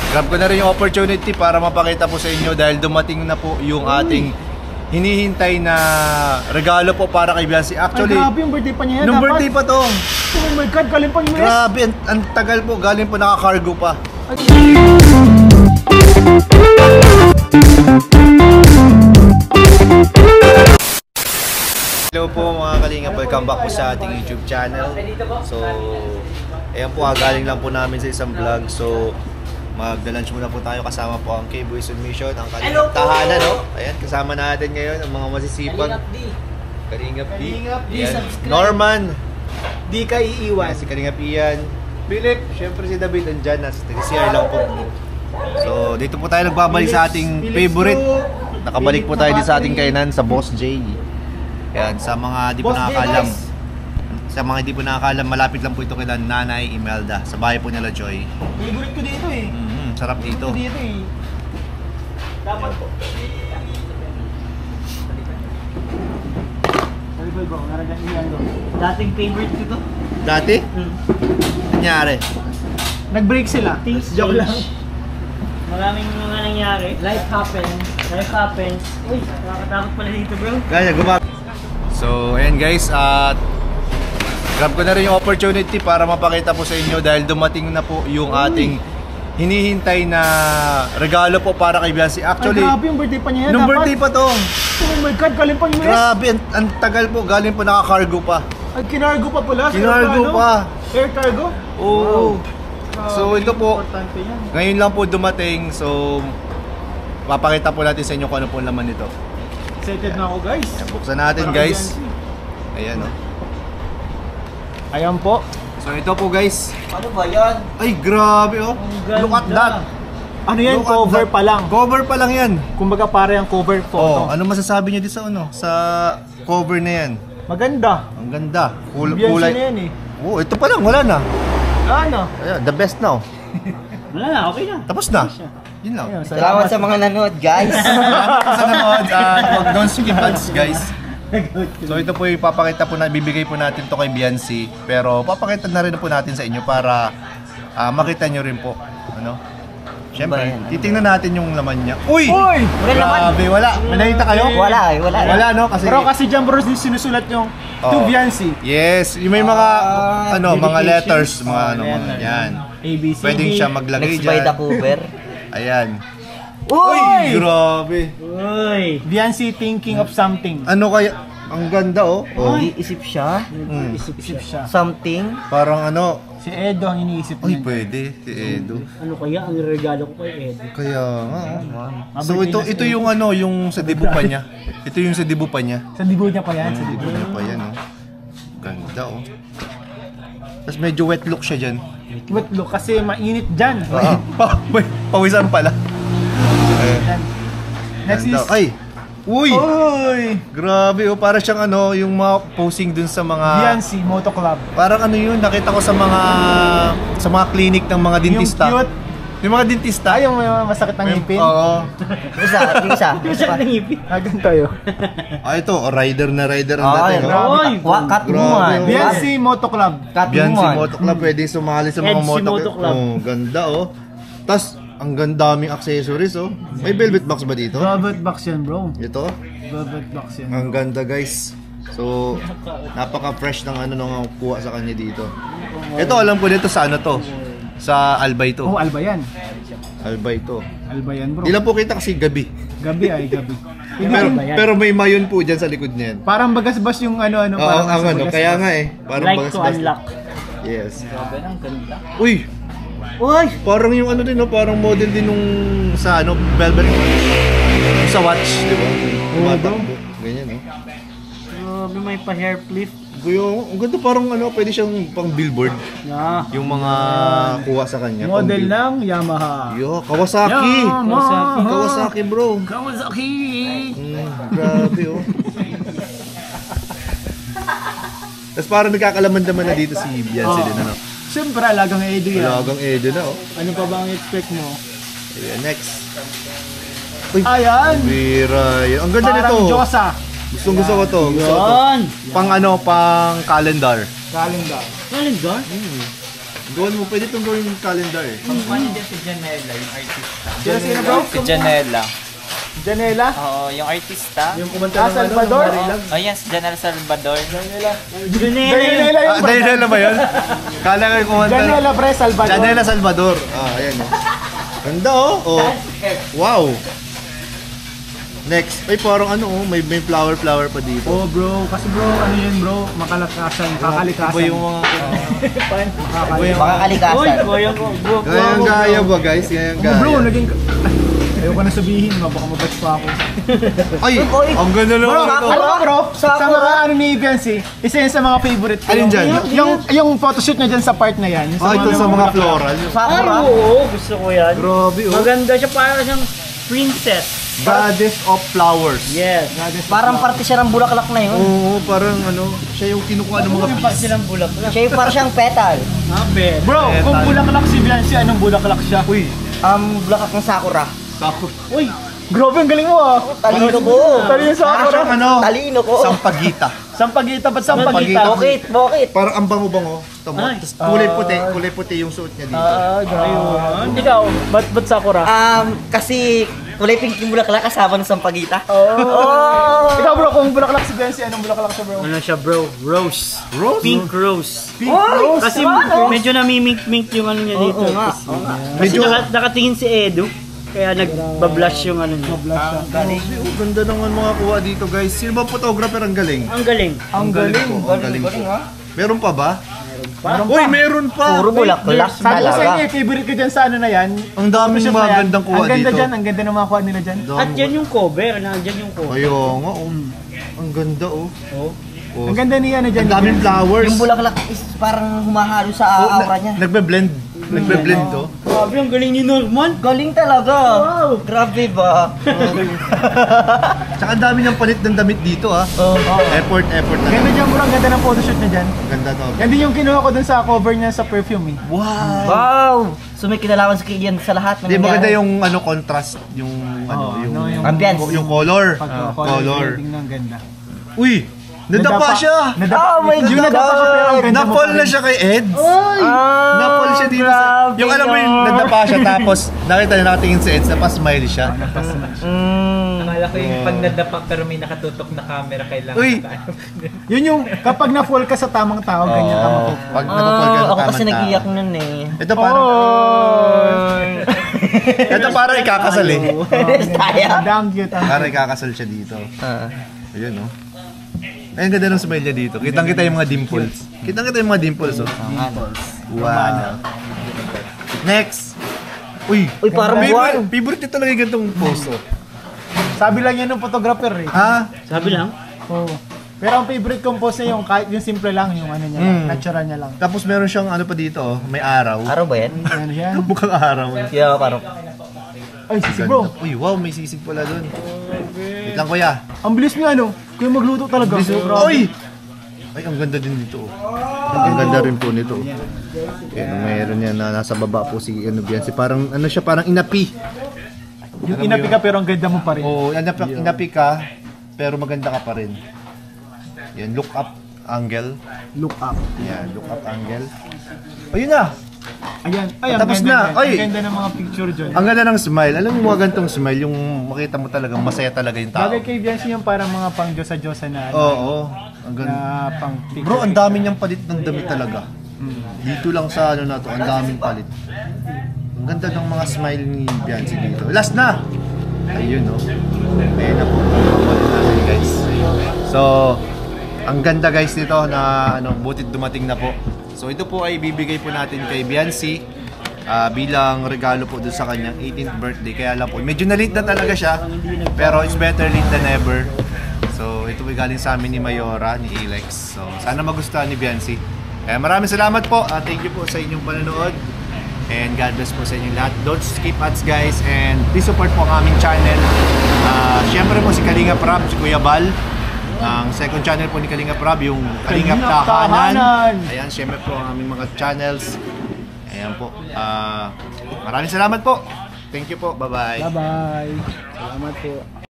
grab ko na rin yung opportunity para mapakita po sa inyo dahil dumating na po yung ating hinihintay na regalo po para kay Biancy. Actually, ay, grabe yung birthday pa niya yan. Nung birthday pa to. Oh my God, galing pa US. Grabe, ang tagal po. Galing po naka-cargo pa. Hello po mga kalingap, welcome back po sa ating YouTube channel. So, ayan po, galing lang po namin sa isang vlog. So, magda-lunch muna po tayo kasama po ang K-Boys on Mission, ang kalingap tahanan, no? Ayan, kasama natin ngayon ang mga masisipag. Kalingap D. Norman. Di ka iiwan. Si Kalingap Ian. Philip, syempre si David andyan, nasa CR lang po. So, dito po tayo nagbabalik sa ating favorite. Nakabalik po tayo dito sa ating kainan sa Boss J. Yan, sa mga di po nakakalam. Sa mga di po nakakalam, malapit lang po ito kay Nanay Imelda. Sa bahay po nila Joy. Favorite ko dito eh. Sarap dito. Dito eh. Dapat po. Dating favorite ko to. Dati? Nangyari? Nag-break sila. Things joke lang. Maraming mga nangyari. Life happens. Life happens. Uy, nakakatakot pala dito, bro. Kaya gumag. So, ayan guys, at grab ko na rin yung opportunity para mapakita po sa inyo dahil dumating na po yung ating hinihintay na regalo po para kay Biancy. Actually, ay, grabe yung birthday pa niya yan. Nung birthday pa to. Oh my God, galing pa US. Grabe, ang tagal po. Galing po naka-cargo pa. Ay, kinargo pa pala. Kinargo pa. Air cargo? Oo. Wow. So, ito po. Importante yan. Ngayon lang po dumating. So, papakita po natin sa inyo kung ano po laman nito. Excited na ako, guys. Ayan, buksan natin, guys. Ayan, o. Ayan po. So, ito po, guys. Ano ba yan? Ay, grabe, oh. Look at that. Ano yan? Look at Cover that. pa lang. Cover pa lang yan. Kumbaga para yung cover Oh, photo. ano masasabi niyo dito sa ano? Sa cover na yan? Maganda. Ang ganda. Beyonce Kulay. na yan eh. Oh, ito pa lang, wala na. Ano? Ayan, the best now. Wala na, okay na. Tapos na. Yun lang. Ayun, Salamat sa mga nanood, guys. Sa nanood, don't skip ads, guys. So ito po ipapakita po na bibigay po natin to kay Biancy, pero papakita na rin po natin sa inyo para makita nyo rin po, ano? Siyempre, titingnan natin yung laman niya. Uy! Uy! Grabe, wala. May nakita kayo? Wala eh, wala. Wala, no? Kasi Pero kasi dyan bro, sinusulat yung to Biancy. yes, yung may mga mga letters, mga ano, mga letter. yan. ABCD. Pwedeng siya maglagay Next by dyan. the cover. Ayan. Uy! Grabe. Uy! Biancy thinking of something. Ano kaya? Ang ganda, oh. Iisip siya. Isip siya. Something. Parang ano, Si Edo ang iniisip ay niya. pwede, si Edo. Ano kaya ang regalo ko kay Ed? Kaya nga, oh. So ito yung ano, yung sa dibu pa niya. Ito yung sa dibu pa niya. Sa dibo niya pa yan. Sa Dibu dibo. niya pa yan, oh. Ganda, oh. Tapos medyo wet look siya dyan. Wait look, kasi mainit dyan. Pawisan pala. Next is... Ganda. Ay! Uy! Uy! Grabe, oh. Para siyang ano, yung mga posing dun sa mga... Biancy Moto Club. Parang ano yun, nakita ko sa mga clinic ng mga dentista. Yung cute. Yung mga dentista. Ay, yung may masakit ng ngipin. Oo. Yung isa. Hagan tayo. Ito, rider na rider ang Ay, dating. grabe. Catwoman. Biancy Moto Club. Biancy Moto Club, pwede sumali sa mga Edgy moto Moto Club. Oh, ganda, oh. Tapos, ang gandaming accessories, oh. May velvet box ba dito? Velvet box yan, bro. Ito? Velvet box yan. Ang ganda, guys. So, napaka-fresh ng ano nung kuha sa kanya dito. Ito, alam ko dito sa ano to. Sa Albay to. Oh, Alba yan. Albay to. Alba yan, bro. Di lang po kita kasi gabi. Gabi ay gabi. Pero may mayon po dyan sa likod niyan. Parang bagasbas yung ano-ano. Oo, Parang ang ano. bagasbas. Kaya nga eh. Parang Like to bagas-bas. unlock. Yes. Grabe, ang ganda. Uy! Uy! Parang yung ano din, no? Parang model din nung sa ano, velvet. Sa watch, di ba? Tumatakbo. Ganyan, no? Grabe, may pa-hair flip. Kuya, ang ganda parang ano, pwede siyang pang billboard. Yeah. Yung mga kuha sa kanya. Model ng Yamaha. Yo, Kawasaki! Yamaha. Kawasaki, bro! Kawasaki! Grabe, oh. Tapos parang nagkakalaman-daman na dito si Biancy din, ano? Siyempre, alagang Edo yan. Alagang Edo na, oh. Ano pa ba ang expect mo? Ayan, next. Ayan! Bira, yun. Ang ganda Parang nito. Diyosa. Gusto ko to. Gusto ko to. Yan! Pang ano, pang calendar. Calendar. Calendar? Gawin mo, pwede itong gawin yung calendar eh. Ano din si Janela, yung artista. Sino bro? Si Janela. Janela? Oo, yung artista. Yung kumanta ng Salvador? Oh yes, Janela Salvador. Janela. Janela. yung Daniela ba yun? Kala ko yung kumanta. Janela pre, Salvador. Janela Salvador. Ayan oh. Ganda oh. Oh. Wow. Next. Ay, parang ano oh, may flower pa dito. Oh bro, kasi bro, ano yun bro? Makalakasan, kakalikasan. Iba yung mga... Makakalikasan. Uy, goyang ko. Gayang gaya ba guys? Gayang Oh bro, gaya. naging... Ayoko na sabihin, baka mabats pa ako. Ay! Ang ganda naman ito. Alam mo bro, Sakura, ano ni Biancy, isa yun sa mga favorite ko. Alin dyan? Yung photoshoot niya dyan sa part na yan. Yung Ito sa mga floral. Ay, Sakura. oo, gusto ko yan. Grabe oh. Maganda siya, parang siyang princess. Goddess of flowers. Yes. Parang parte siya ng bulaklak na yun. Oo, parang ano, siya yung kinukuha ng mga Yung pag silang bulaklak. Siya yung parang siyang petal. Abe. Bro, kung bulaklak si Biancy, anong bulaklak siya? Uy, Bulaklak ng Sakura. takot. Uy, grabe ang galing mo ah. Talino ko. Talino sa Parang Sakura. siyang ano, Talino ko. sampagita. Sampagita, ba't sampagita? Bakit? Bakit? Parang ang bango-bango. Tama. Ay. Tapos kulay puti yung suot niya dito. Grabe. Ikaw, ba't Sakura? Kasi kulay pink yung bulaklak kasama ng sampagita. Oh. Ikaw bro, kung bulaklak si Biancy, anong bulaklak siya bro? Ano siya bro? Rose. Rose? Pink rose. Pink rose. Kasi medyo namimink-mink yung ano niya dito. Kasi Medyo, nakatingin si Edu. Kaya nagbablush yung ano niya. oh, ganda naman mga kuha dito guys. Sino ba photographer ang galing? Ang galing. Ang galing. po, ang galing po. Meron pa ba? Meron Uy, meron pa! Puro bulaklak Sabi ko sa inyo, talaga. favorite ko dyan sa ano na yan. Ang daming Photoshoot mga na yan. gandang kuha Ang ganda dito. dyan, ang ganda ng mga kuha nila dyan. At yan yung cover. Nandyan yung cover. Ayun nga, oh. Ang ganda oh. Oh. Ang ganda niya ano dyan. Ang daming flowers. Yung bulaklak is parang humahalo sa Oh, aura niya. Nagbe-blend. Nagbe-blend to. Grabe, ang galing ni Norman. Galing talaga. Grabe ba? Tsaka ang dami niyang palit ng damit dito ah. Effort na. Ganda dyan bro, ang ganda ng photoshoot niya dyan. Ganda to. Yan din yung kinuha ko dun sa cover niya sa perfume eh. Wow! So may kinalaman sa yan sa lahat ng Di maganda nangyari. yung ano contrast, yung ano, yung Ambience. yung color. Pag Color. Tingnan ang ganda. Uy, nadapa siya. Oh my Yung nadapa siya pero ang ganda mo Napol pa na rin. siya kay Eds. Ah, Napol siya dito sa... grabe Yung alam mo yung yun. nadapa siya tapos nakita niya nakatingin si Eds, napasmile siya. Akala ko yung pag nadapak pero may nakatutok na camera kailangan. Uy. Yun yung kapag na-fall ka sa tamang tao, ganyan ka mo. Pag napapol ka ng Ako kasi tamang nag-iyak tao. nun eh. Ito parang... Ito parang ikakasal eh. Kaya? Ang cute. Parang ikakasal siya dito. Ayun oh. Ay, ang ganda ng smile niya dito. Kitang-kita yung mga dimples. Kitang-kita yung mga dimples oh. Wow. Next. Uy, Parang buwan. favorite niya talaga yung gantong pose oh. Sabi lang yan ng photographer eh. Ha? Sabi lang. Oo. Pero ang favorite kong pose niya yung kahit yung simple lang, yung ano niya lang, natural niya lang. Tapos meron siyang ano pa dito oh, may araw. Araw ba yan? Ano yan? Mukhang araw. Yeah, parang. Ay, sisi bro. Uy, wow, may sisig pala dun. Wait lang kuya. Ang bilis niya ano, kuya magluto talaga. Uy! Ay, ang ganda din nito. Ang ganda rin po nito. Kaya mayroon yan na nasa baba po si ano yan. Si parang ano siya, parang inapi. Yung inapi ka pero ang ganda mo pa rin. Oo, inapi ka, pero maganda ka pa rin. Yan, look up angle. Look up. Yan, look up angle. Ayun na! Ayan. Ay, ang Tapos ganda na. dyan. Ay! Ang ganda ng mga picture dyan. Ang ganda ng smile. Alam mo mga gantong smile, yung makita mo talagang masaya talaga yung tao. Bagay kay Biancy yung parang mga pang Diyosa-Diyosa na ano, Oo, ang ganda. na pang picture. Bro, ang dami niyang palit ng damit talaga. Dito lang sa ano na to, ang daming palit. Ang ganda ng mga smile ni Biancy dito. Last na! Ayun no. Ayun na po. Papalit natin guys. So, ang ganda guys nito na ano, butit dumating na po. So ito po ay bibigay po natin kay Biancy bilang regalo po doon sa kanyang 18th birthday. Kaya lang po, medyo na late na talaga siya. Pero it's better late than never. So ito po galing sa amin ni Mayora, ni Alex. So sana magustuhan ni Biancy. Maraming salamat po. Thank you po sa inyong panonood. And God bless po sa inyong lahat. Don't skip ads guys. And please support po ang aming channel. Siyempre po si Kalinga Prab, si Kuya Bal. Ang second channel po ni Kalinga Prab, yung Kalinga Tahanan. Ayan, siyempre po ang aming mga channels. Ayan po. Maraming salamat po. Thank you po. Bye-bye. Bye-bye. Salamat po.